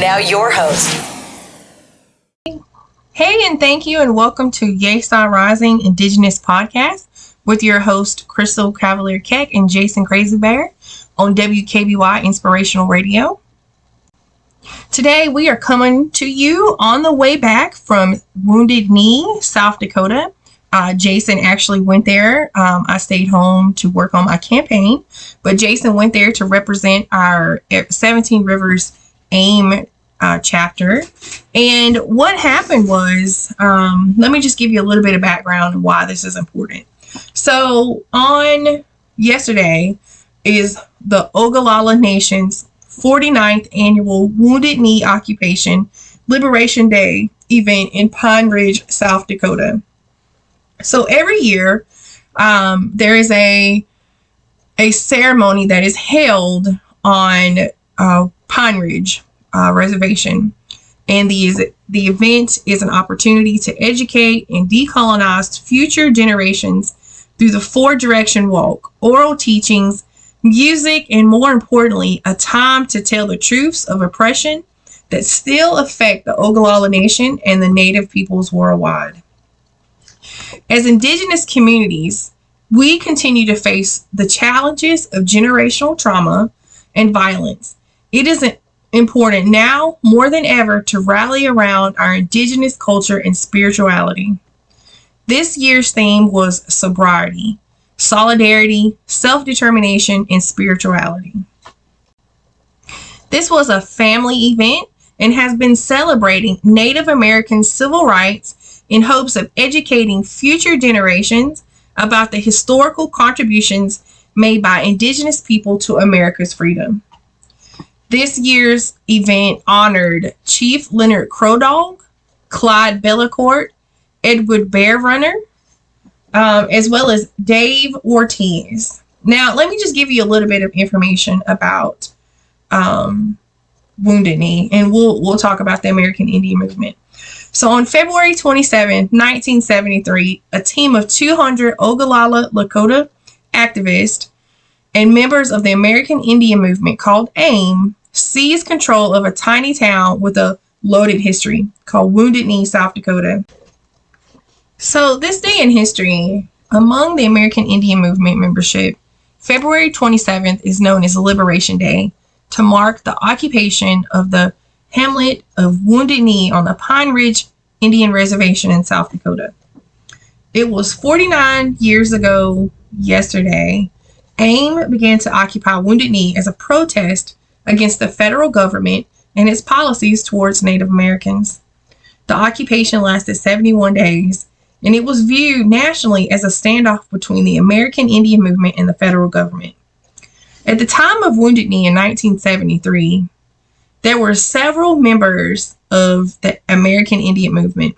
Now your host. Hey, and thank you, and welcome to Yesa Risigng Indigenous podcast with your host Crystal Cavalier Keck and Jason Crazy Bear on WKBY Inspirational Radio. Today we are coming to you on the way back from Wounded Knee, South Dakota. Jason actually went there. I stayed home to work on my campaign, but Jason went there to represent our 17 Rivers AIM chapter. And what happened was, let me just give you a little bit of background on why this is important. So on yesterday is the Ogallala Nation's 49th annual Wounded Knee Occupation Liberation Day event in Pine Ridge, South Dakota. So every year, there is a ceremony that is held on Pine Ridge Reservation, and the event is an opportunity to educate and decolonize future generations through the 4-direction walk, oral teachings, music, and more importantly, a time to tell the truths of oppression that still affect the Ogallala Nation and the Native peoples worldwide. As Indigenous communities, we continue to face the challenges of generational trauma and violence. It is important now more than ever to rally around our Indigenous culture and spirituality. This year's theme was sobriety, solidarity, self-determination, and spirituality. This was a family event and has been celebrating Native American civil rights in hopes of educating future generations about the historical contributions made by Indigenous people to America's freedom. This year's event honored Chief Leonard Crowdog, Clyde Bellecourt, Edward Bear Runner, as well as Dave Ortiz. Now, let me just give you a little bit of information about Wounded Knee, and we'll talk about the American Indian movement. So on February 27, 1973, a team of 200 Oglala Lakota activists and members of the American Indian movement called AIM seized control of a tiny town with a loaded history called Wounded Knee, South Dakota. So this day in history, among the American Indian movement membership, February 27th is known as Liberation Day to mark the occupation of the hamlet of Wounded Knee on the Pine Ridge Indian Reservation in South Dakota. It was 49 years ago yesterday, AIM began to occupy Wounded Knee as a protest against the federal government and its policies towards Native Americans. The occupation lasted 71 days, and it was viewed nationally as a standoff between the American Indian movement and the federal government. At the time of Wounded Knee in 1973, there were several members of the American Indian movement.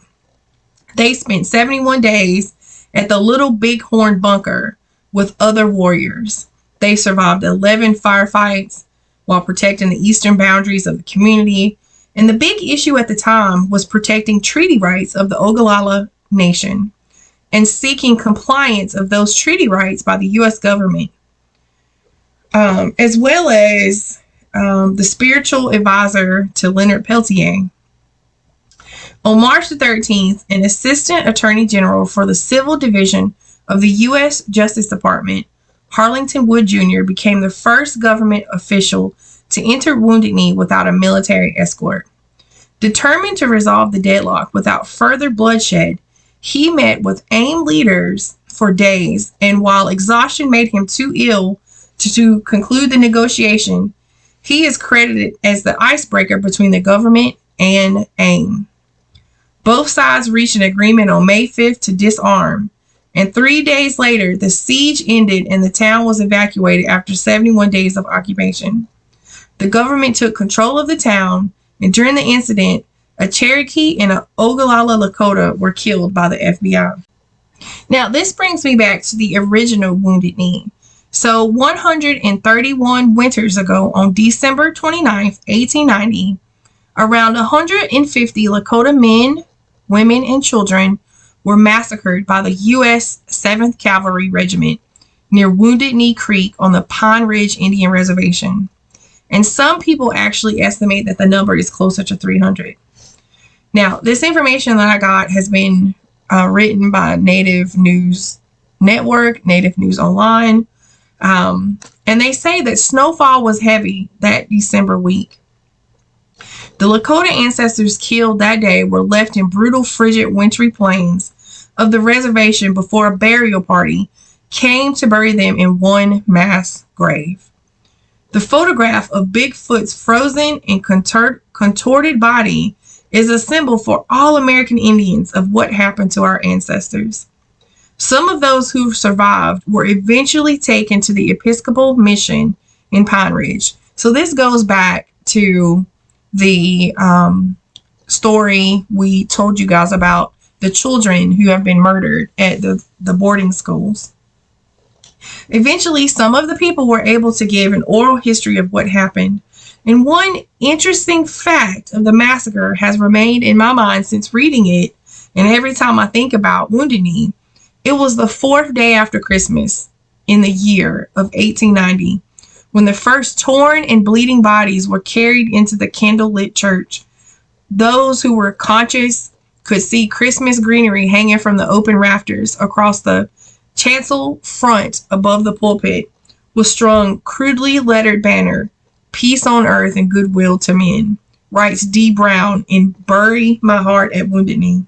They spent 71 days at the Little Bighorn Bunker with other warriors. They survived 11 firefights while protecting the eastern boundaries of the community. And the big issue at the time was protecting treaty rights of the Ogallala Nation and seeking compliance of those treaty rights by the U.S. government, as well as the spiritual advisor to Leonard Peltier. On March the 13th, an assistant attorney general for the civil division of the U.S. Justice Department, Harlington Wood Jr., became the first government official to enter Wounded Knee without a military escort. Determined to resolve the deadlock without further bloodshed, he met with AIM leaders for days, and while exhaustion made him too ill to conclude the negotiation, he is credited as the icebreaker between the government and AIM. Both sides reached an agreement on May 5th to disarm, and 3 days later, the siege ended and the town was evacuated after 71 days of occupation. The government took control of the town, and during the incident, a Cherokee and an Oglala Lakota were killed by the FBI. Now, this brings me back to the original Wounded Knee. So 131 winters ago, on December 29th, 1890, around 150 Lakota men, women, and children were massacred by the U.S. 7th Cavalry Regiment near Wounded Knee Creek on the Pine Ridge Indian Reservation. And some people actually estimate that the number is closer to 300. Now, this information that I got has been written by Native News Network, Native News Online, and they say that snowfall was heavy that December week. The Lakota ancestors killed that day were left in brutal, frigid, wintry plains of the reservation before a burial party came to bury them in one mass grave. The photograph of Bigfoot's frozen and contorted body is a symbol for all American Indians of what happened to our ancestors. Some of those who survived were eventually taken to the Episcopal Mission in Pine Ridge. So this goes back to the story we told you guys about the children who have been murdered at the boarding schools. Eventually, some of the people were able to give an oral history of what happened. And one interesting fact of the massacre has remained in my mind since reading it, and every time I think about Wounded Knee, it was the 4th day after Christmas in the year of 1890 when the first torn and bleeding bodies were carried into the candlelit church. Those who were conscious could see Christmas greenery hanging from the open rafters across the chancel front above the pulpit with strung, crudely lettered banner, "Peace on earth and goodwill to men," writes D. Brown in Bury My Heart at Wounded Knee.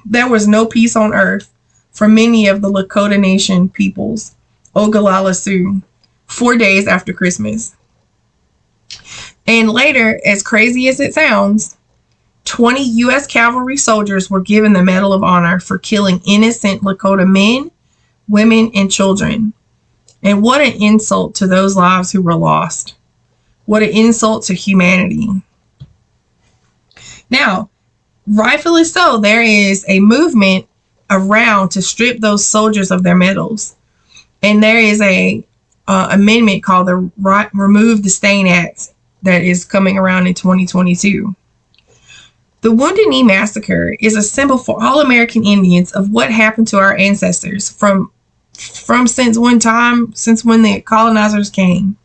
There was no peace on earth for many of the Lakota Nation peoples, Ogallala Sioux, 4 days after Christmas. And later, as crazy as it sounds, 20 U.S. cavalry soldiers were given the Medal of Honor for killing innocent Lakota men, women, and children. And what an insult to those lives who were lost. What an insult to humanity. Now, rightfully so, there is a movement around to strip those soldiers of their medals. And there is a amendment called the Remove the Stain Act that is coming around in 2022. The Wounded Knee Massacre is a symbol for all American Indians of what happened to our ancestors from since when the colonizers came.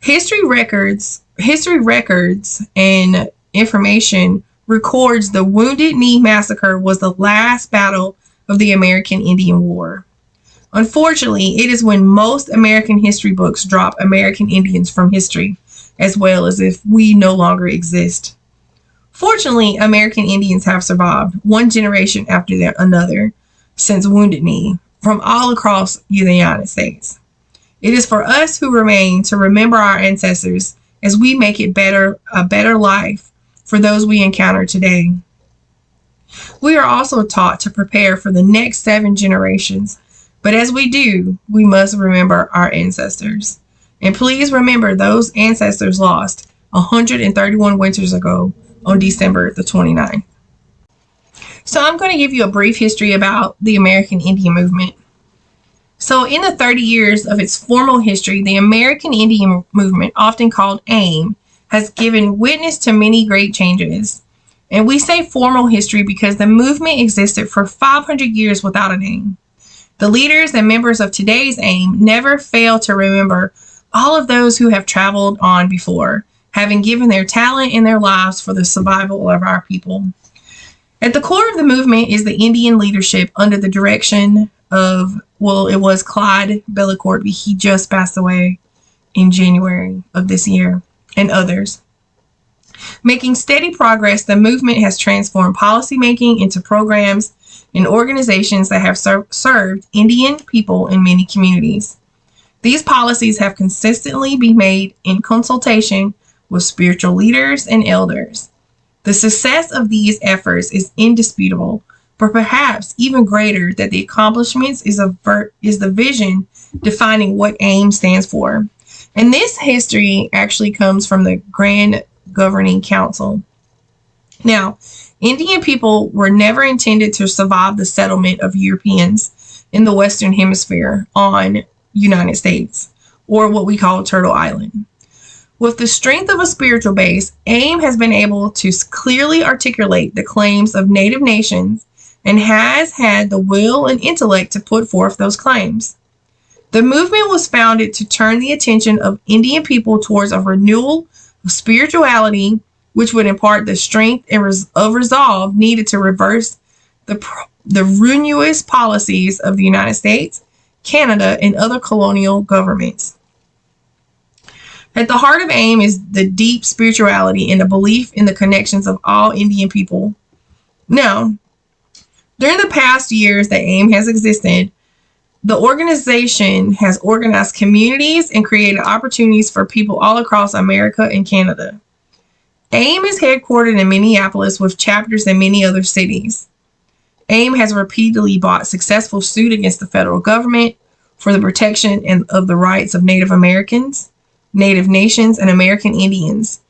History records and information records the Wounded Knee Massacre was the last battle of the American Indian War. Unfortunately, it is when most American history books drop American Indians from history, as well as if we no longer exist. Fortunately, American Indians have survived one generation after another since Wounded Knee from all across the United States. It is for us who remain to remember our ancestors as we make it a better life for those we encounter today. We are also taught to prepare for the next 7 generations, but as we do, we must remember our ancestors. And please remember those ancestors lost 131 winters ago on December the 29th. So I'm going to give you a brief history about the American Indian movement. So in the 30 years of its formal history, the American Indian movement, often called AIM, has given witness to many great changes. And we say formal history because the movement existed for 500 years without a name. The leaders and members of today's AIM never fail to remember all of those who have traveled on before, having given their talent and their lives for the survival of our people. At the core of the movement is the Indian leadership under the direction of, it was Clyde Bellecourt. He just passed away in January of this year, and others. Making steady progress, the movement has transformed policymaking into programs and organizations that have served Indian people in many communities. These policies have consistently been made in consultation with spiritual leaders and elders. The success of these efforts is indisputable, but perhaps even greater that the accomplishments is the vision defining what AIM stands for. And this history actually comes from the Grand Governing Council. Now, Indian people were never intended to survive the settlement of Europeans in the Western Hemisphere on United States, or what we call Turtle Island. With the strength of a spiritual base, AIM has been able to clearly articulate the claims of Native nations and has had the will and intellect to put forth those claims. The movement was founded to turn the attention of Indian people towards a renewal of spirituality, which would impart the strength of resolve needed to reverse the ruinous policies of the United States, Canada, and other colonial governments. At the heart of AIM is the deep spirituality and the belief in the connections of all Indian people. Now, during the past years that AIM has existed, the organization has organized communities and created opportunities for people all across America and Canada. AIM is headquartered in Minneapolis with chapters in many other cities. AIM has repeatedly brought successful suit against the federal government for the protection of the rights of Native Americans, Native nations, and American Indians,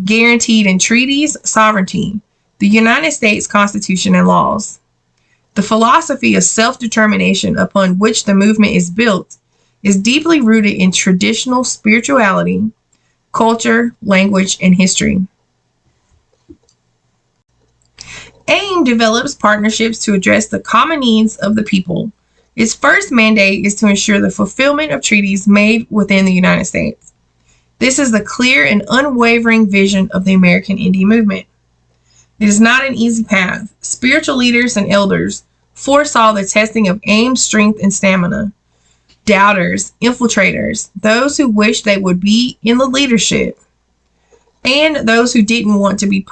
guaranteed in treaties, sovereignty, the United States Constitution, and laws. The philosophy of self-determination upon which the movement is built is deeply rooted in traditional spirituality, culture, language, and history. AIM develops partnerships to address the common needs of the people. Its first mandate is to ensure the fulfillment of treaties made within the United States. This is the clear and unwavering vision of the American Indian movement. It is not an easy path. Spiritual leaders and elders foresaw the testing of AIM's strength and stamina. Doubters, infiltrators, those who wished they would be in the leadership, and those who didn't want to be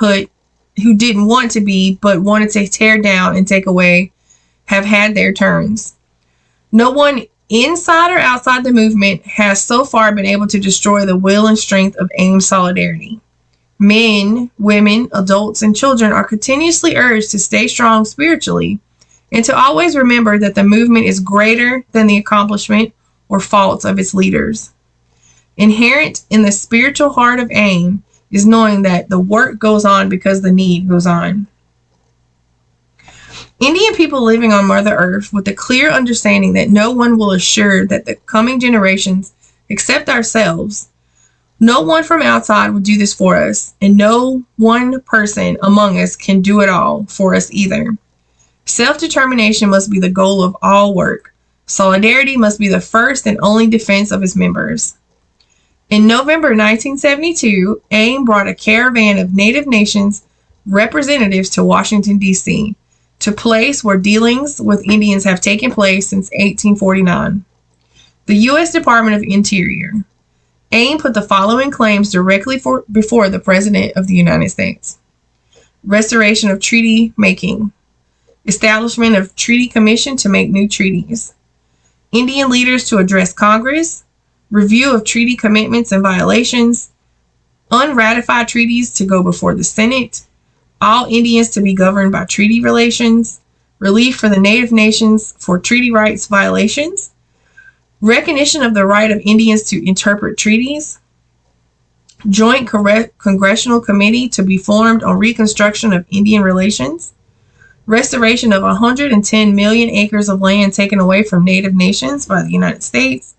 but wanted to tear down and take away, have had their turns. No one inside or outside the movement has so far been able to destroy the will and strength of AIM solidarity. Men, women, adults, and children are continuously urged to stay strong spiritually and to always remember that the movement is greater than the accomplishment or faults of its leaders. Inherent in the spiritual heart of AIM is knowing that the work goes on because the need goes on. Indian people living on Mother Earth with the clear understanding that no one will assure that the coming generations, except ourselves, no one from outside will do this for us, and no one person among us can do it all for us either. Self-determination must be the goal of all work. Solidarity must be the first and only defense of its members. In November 1972, AIM brought a caravan of Native Nations representatives to Washington, D.C., to place where dealings with Indians have taken place since 1849. The U.S. Department of Interior. AIM put the following claims directly before the President of the United States. Restoration of treaty making. Establishment of treaty commission to make new treaties. Indian leaders to address Congress. Review of treaty commitments and violations. Unratified treaties to go before the Senate. All Indians to be governed by treaty relations. Relief for the Native nations for treaty rights violations. Recognition of the right of Indians to interpret treaties. Joint Congressional Committee to be formed on reconstruction of Indian relations. Restoration of 110 million acres of land taken away from Native nations by the United States.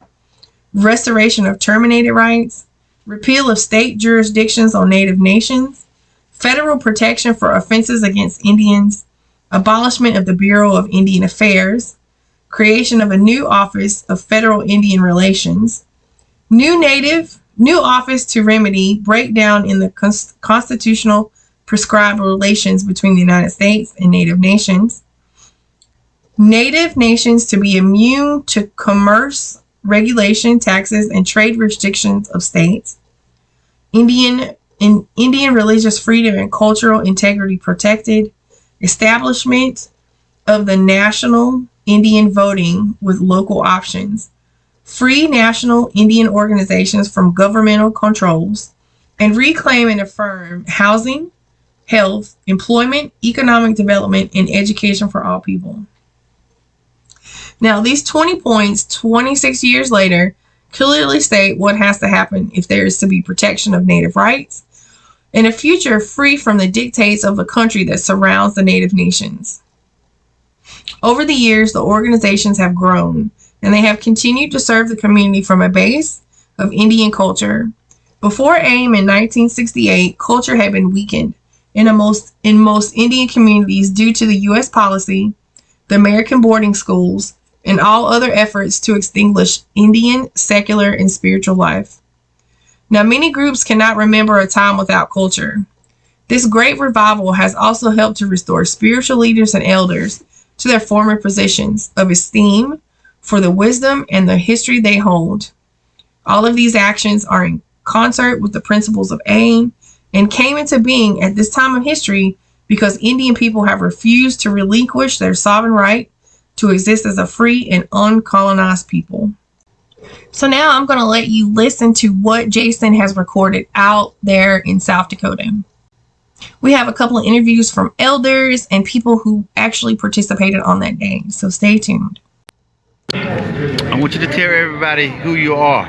Restoration of terminated rights. Repeal of state jurisdictions on Native nations. Federal protection for offenses against Indians. Abolishment of the Bureau of Indian Affairs. Creation of a new Office of Federal Indian Relations. New office to remedy breakdown in the constitutional prescribed relations between the United States and Native nations. Native nations to be immune to commerce, regulation, taxes, and trade restrictions of states. Indian religious freedom and cultural integrity protected. Establishment of the national Indian voting with local options. Free national Indian organizations from governmental controls. And reclaim and affirm housing, health, employment, economic development, and education for all people. Now, these 20 points, 26 years later, clearly state what has to happen if there is to be protection of Native rights and a future free from the dictates of the country that surrounds the Native nations. Over the years, the organizations have grown, and they have continued to serve the community from a base of Indian culture. Before AIM in 1968, culture had been weakened in most Indian communities due to the U.S. policy, the American boarding schools, and all other efforts to extinguish Indian secular and spiritual life. Now, many groups cannot remember a time without culture. This great revival has also helped to restore spiritual leaders and elders to their former positions of esteem for the wisdom and the history they hold. All of these actions are in concert with the principles of AIM and came into being at this time of history because Indian people have refused to relinquish their sovereign right to exist as a free and uncolonized people. So now I'm going to let you listen to what Jason has recorded out there in South Dakota. We have a couple of interviews from elders and people who actually participated on that day. So stay tuned. I want you to tell everybody who you are.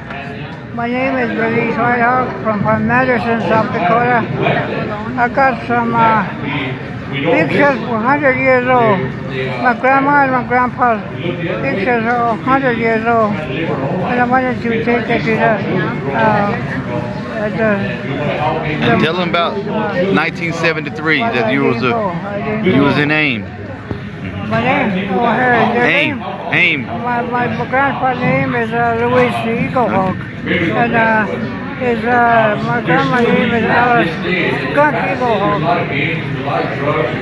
My name is Billy Whitehawk from Madison, South Dakota. I got some pictures 100 years old. My grandma and my grandpa's pictures are 100 years old. And I wanted to take that to Tell them about 1973 that you was in AIM. My name? Oh, AIM. AIM. My grandpa's name is Louis the Eagle Hawk. And my grandma's name is Alice Skunk Eagle Hawk.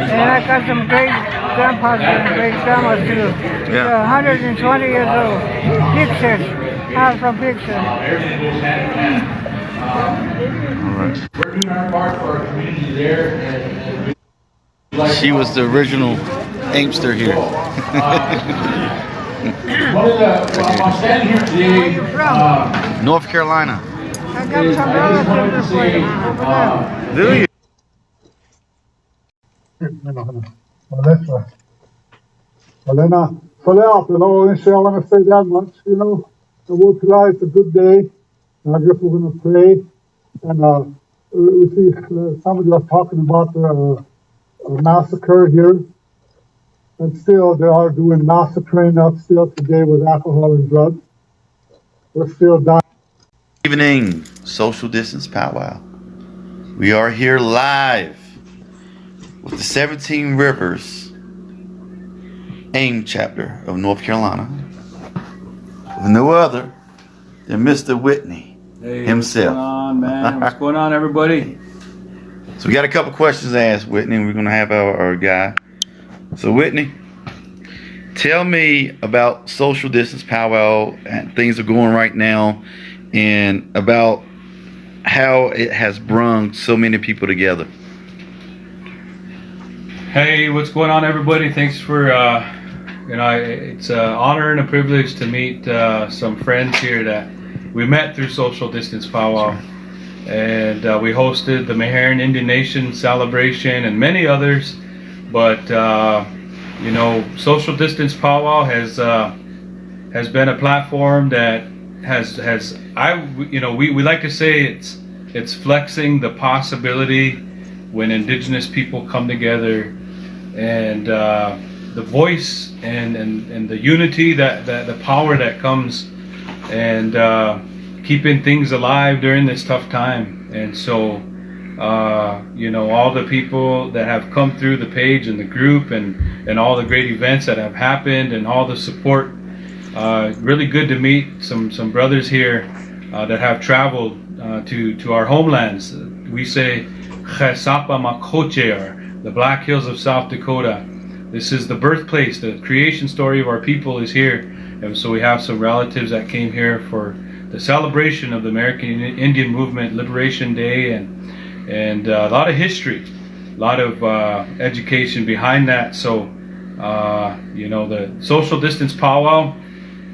And I got some great grandpas and great grandmas too. Yeah. They're 120 years old. Pictures. I have some pictures. All right. We're doing our part for our community there. And She was the original Aimster here. I'm standing here today. North Carolina. I got some relatives for you over there. Do you? For I want to say that much, the world tonight is a good day, and I guess we're going to pray, and we see somebody was talking about the massacre here, and still they are doing massacring up still today with alcohol and drugs. We're still dying. Evening, social distance powwow. We are here live with the 17 Rivers AIM chapter of North Carolina, with no other than Mr. Whitney himself. What's going on, man? What's going on, everybody? So we got a couple questions to ask Whitney, and we're going to have our guy. So Whitney, tell me about social distance powwow and things are going right now, and about how it has brung so many people together. Hey, what's going on, everybody? Thanks for, it's an honor and a privilege to meet some friends here that we met through social distance powwow. Sure. And we hosted the Meherrin Indian Nation celebration and many others. But, social distance powwow has been a platform that we like to say it's flexing the possibility when Indigenous people come together, and the voice and the unity that the power that comes, and keeping things alive during this tough time. And so all the people that have come through the page and the group, and all the great events that have happened, and all the support. Really good to meet some brothers here that have traveled to our homelands. We say Chesapa Makoche, or the Black Hills of South Dakota. This is the birthplace, the creation story of our people is here. And so we have some relatives that came here for the celebration of the American Indian Movement Liberation Day, and a lot of history, a lot of education behind that. So the social distance powwow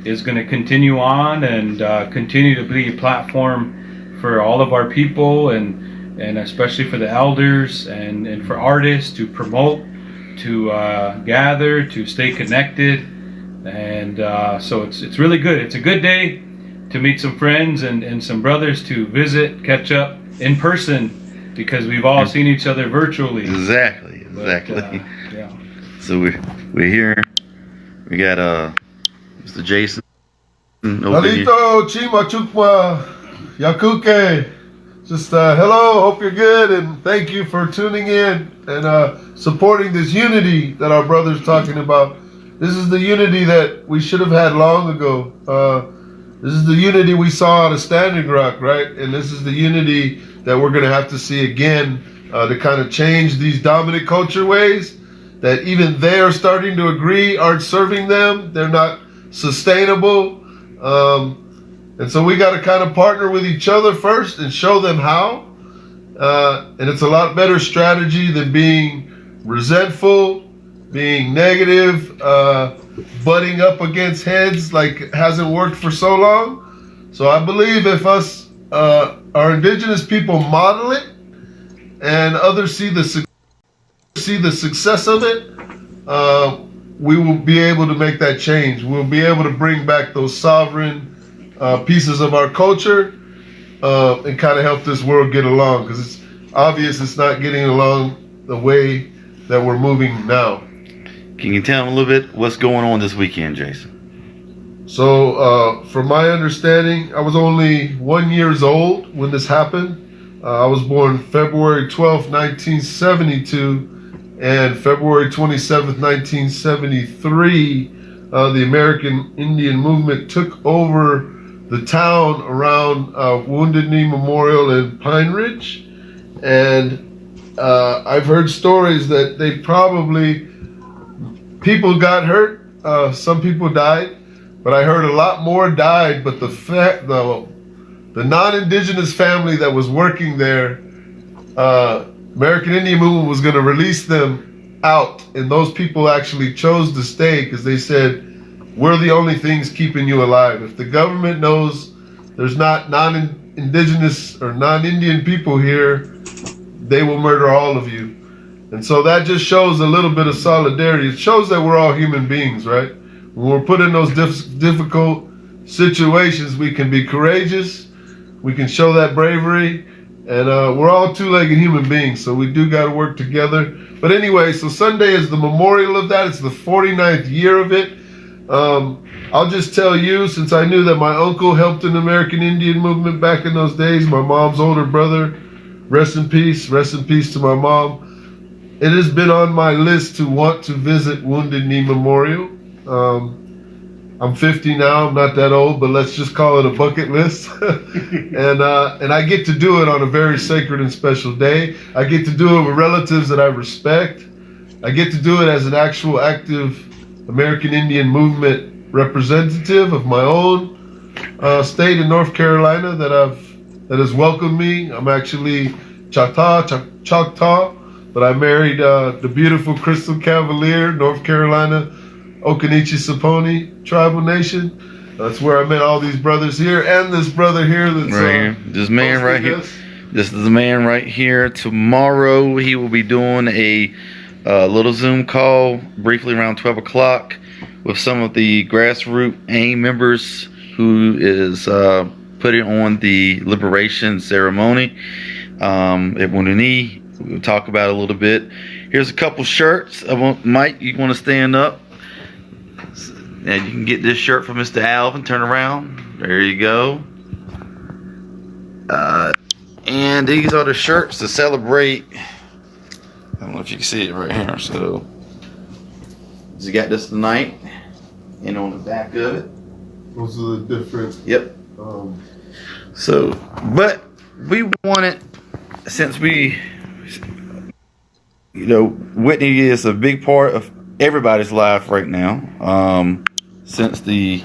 is going to continue on and continue to be a platform for all of our people, and especially for the elders and for artists to promote, to gather, to stay connected. And so it's really good. It's a good day to meet some friends and some brothers, to visit, catch up in person, because we've all seen each other virtually. Exactly. But, yeah. So we're here. We got Mr. Jason over here. Lalito, Chima, Chukma, Yakuke. Just hello, hope you're good, and thank you for tuning in and supporting this unity that our brother's talking about. This is the unity that we should have had long ago. This is the unity we saw out of Standing Rock, right? And this is the unity that we're going to have to see again to kind of change these dominant culture ways that even they are starting to agree aren't serving them. They're not sustainable. And so we got to kind of partner with each other first and show them how. And it's a lot better strategy than being resentful, being negative, butting up against heads like it hasn't worked for so long. So I believe if us, our indigenous people model it and others see the success of it, we will be able to make that change. We'll be able to bring back those sovereign pieces of our culture and kind of help this world get along, because it's obvious it's not getting along the way that we're moving now. Can you tell them a little bit what's going on this weekend, Jason? So, from my understanding, I was only 1 year old when this happened. I was born February 12th, 1972, and February 27th, 1973, the American Indian movement took over the town around Wounded Knee Memorial in Pine Ridge. And I've heard stories that they probably, people got hurt, some people died, but I heard a lot more died. But the non-indigenous family that was working there, American Indian movement was going to release them out, and those people actually chose to stay because they said, we're the only things keeping you alive. If the government knows there's not non-indigenous or non-Indian people here, they will murder all of you. And so that just shows a little bit of solidarity. It shows that we're all human beings, right? When we're put in those difficult situations, we can be courageous, we can show that bravery, and we're all two-legged human beings, so we do got to work together. But anyway, so Sunday is the memorial of that. It's the 49th year of it. I'll just tell you, since I knew that my uncle helped in the American Indian movement back in those days, my mom's older brother, rest in peace to my mom. It has been on my list to want to visit Wounded Knee Memorial. I'm 50 now, I'm not that old, but let's just call it a bucket list. And I get to do it on a very sacred and special day. I get to do it with relatives that I respect. I get to do it as an actual active American Indian movement representative of my own state in North Carolina that has welcomed me. I'm actually Choctaw, but I married the beautiful Crystal Cavalier, North Carolina, Occaneechi Saponi tribal nation. That's where I met all these brothers here, and this brother here that's right here. This man right here. This is the man right here. Tomorrow he will be doing a little Zoom call briefly around 12 o'clock with some of the grassroots AIM members who is putting on the liberation ceremony at Wounded Knee. We'll talk about it a little bit. Here's a couple shirts. Mike, you want to stand up? And you can get this shirt from Mr. Alvin. Turn around. There you go. And these are the shirts to celebrate. I don't know if you can see it right here. So you got this tonight, and on the back of it, those are the different. Yep. So, but we wanted, since we, Whitney is a big part of everybody's life right now. Since the.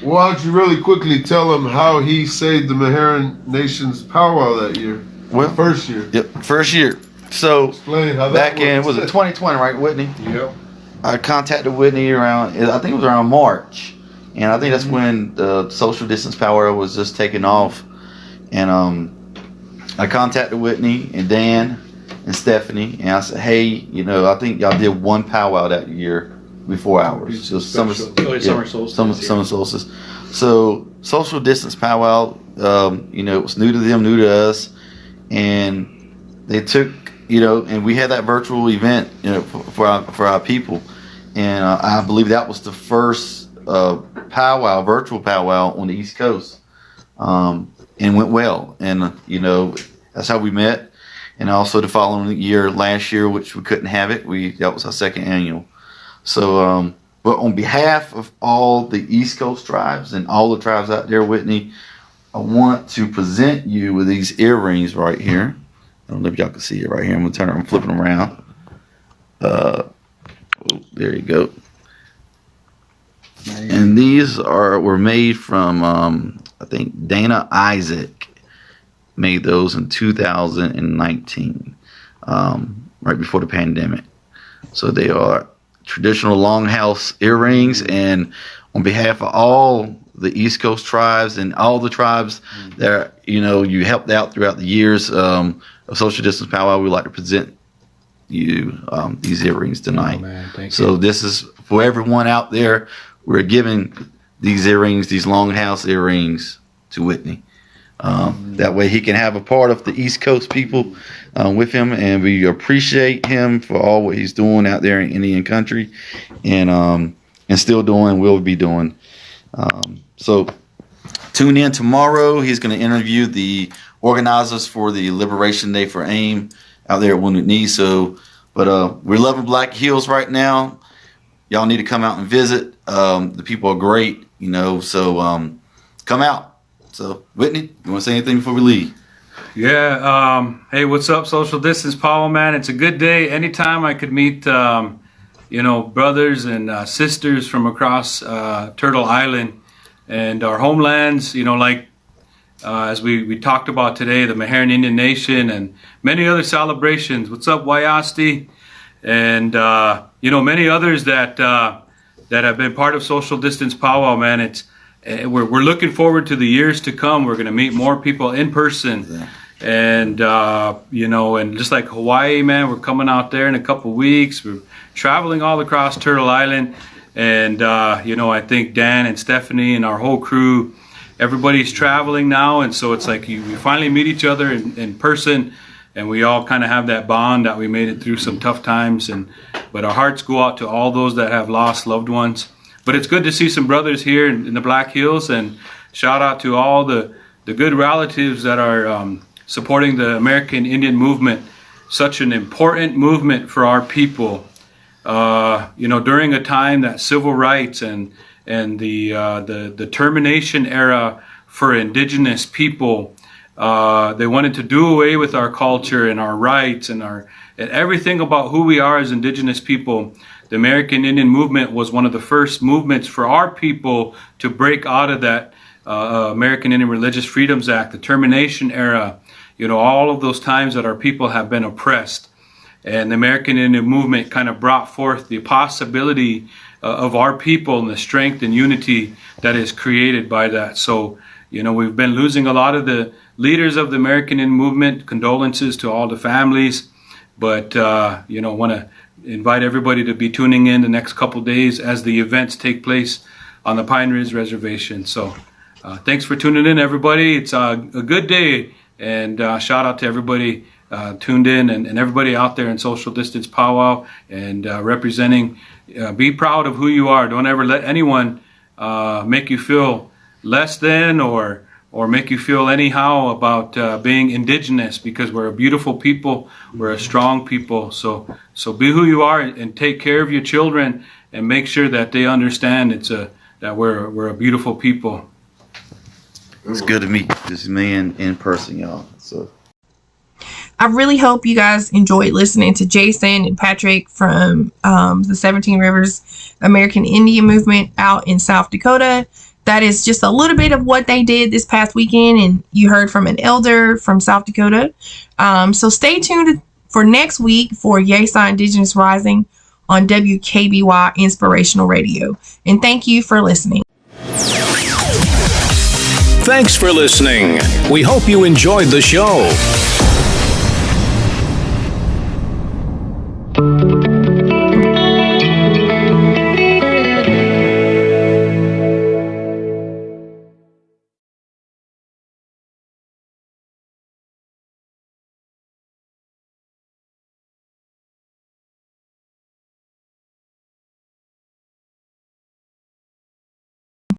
Why don't you really quickly tell them how he saved the Meherrin Nation's powwow that year? Well, first year. Yep, first year. So explain how that back in, was it 2020, right, Whitney? Yep. I contacted Whitney around, I think it was around March, and I think that's when the social distance powwow was just taking off. And I contacted Whitney and Dan and Stephanie, and I said, hey, I think y'all did one powwow that year before ours. So summer solstice. So social distance powwow, it was new to them, new to us, and they took, and we had that virtual event, for our people, and I believe that was the first virtual powwow on the East Coast, and went well, and that's how we met. And also the following year, last year, which we couldn't have it, that was our second annual. So but on behalf of all the East Coast tribes and all the tribes out there, Whitney, I want to present you with these earrings right here. I don't know if y'all can see it right here. I'm gonna turn it. I'm flipping them around. There you go. And these were made from I think Dana Isaac made those in 2019, right before the pandemic. So they are traditional longhouse earrings, and on behalf of all the East Coast tribes and all the tribes that you helped out throughout the years of Social Distance Powwow, we'd like to present you these earrings tonight. Oh, man, thank so you. This is for everyone out there. We're giving these earrings, these longhouse earrings, to Whitney. That way he can have a part of the East Coast people with him, and we appreciate him for all what he's doing out there in Indian country, and still doing, will be doing. So tune in tomorrow. He's going to interview the organizers for the Liberation Day for AIM out there at Wounded Knee. So, but we're loving Black Hills right now. Y'all need to come out and visit. The people are great, so come out. So, Whitney, you want to say anything before we leave? Yeah. Hey, what's up, Social Distance Powwow, man? It's a good day. Anytime I could meet, brothers and sisters from across Turtle Island and our homelands, as we talked about today, the Meherrin Indian Nation and many other celebrations. What's up, Wayasti? And, many others that have been part of Social Distance Powwow, man. We're looking forward to the years to come. We're going to meet more people in person. Yeah. And, and just like Hawaii, man, we're coming out there in a couple of weeks. We're traveling all across Turtle Island. And, I think Dan and Stephanie and our whole crew, everybody's traveling now. And so it's like we finally meet each other in person. And we all kind of have that bond that we made it through some tough times. But our hearts go out to all those that have lost loved ones. But it's good to see some brothers here in the Black Hills, and shout out to all the good relatives that are supporting the American Indian movement, such an important movement for our people. During a time that civil rights and the termination era for Indigenous people, they wanted to do away with our culture and our rights and everything about who we are as Indigenous people. The American Indian movement was one of the first movements for our people to break out of that American Indian Religious Freedoms Act, the termination era, all of those times that our people have been oppressed. And the American Indian movement kind of brought forth the possibility of our people and the strength and unity that is created by that. So, we've been losing a lot of the leaders of the American Indian movement. Condolences to all the families. But, want to invite everybody to be tuning in the next couple days as the events take place on the Pine Ridge Reservation. So thanks for tuning in, everybody. It's a good day, and shout out to everybody tuned in and everybody out there in Social Distance Powwow and representing. Be proud of who you are. Don't ever let anyone make you feel less than or make you feel anyhow about being Indigenous, because we're a beautiful people, we're a strong people. So be who you are and take care of your children and make sure that they understand that we're a beautiful people. It's good to meet this man in person, y'all. So I really hope you guys enjoyed listening to Jason and Patrick from the 17 Rivers American Indian Movement out in South Dakota. That is just a little bit of what they did this past weekend, and you heard from an elder from South Dakota. So stay tuned for next week for Yesa Indigenous Rising on WKBY Inspirational Radio. And thank you for listening. Thanks for listening. We hope you enjoyed the show.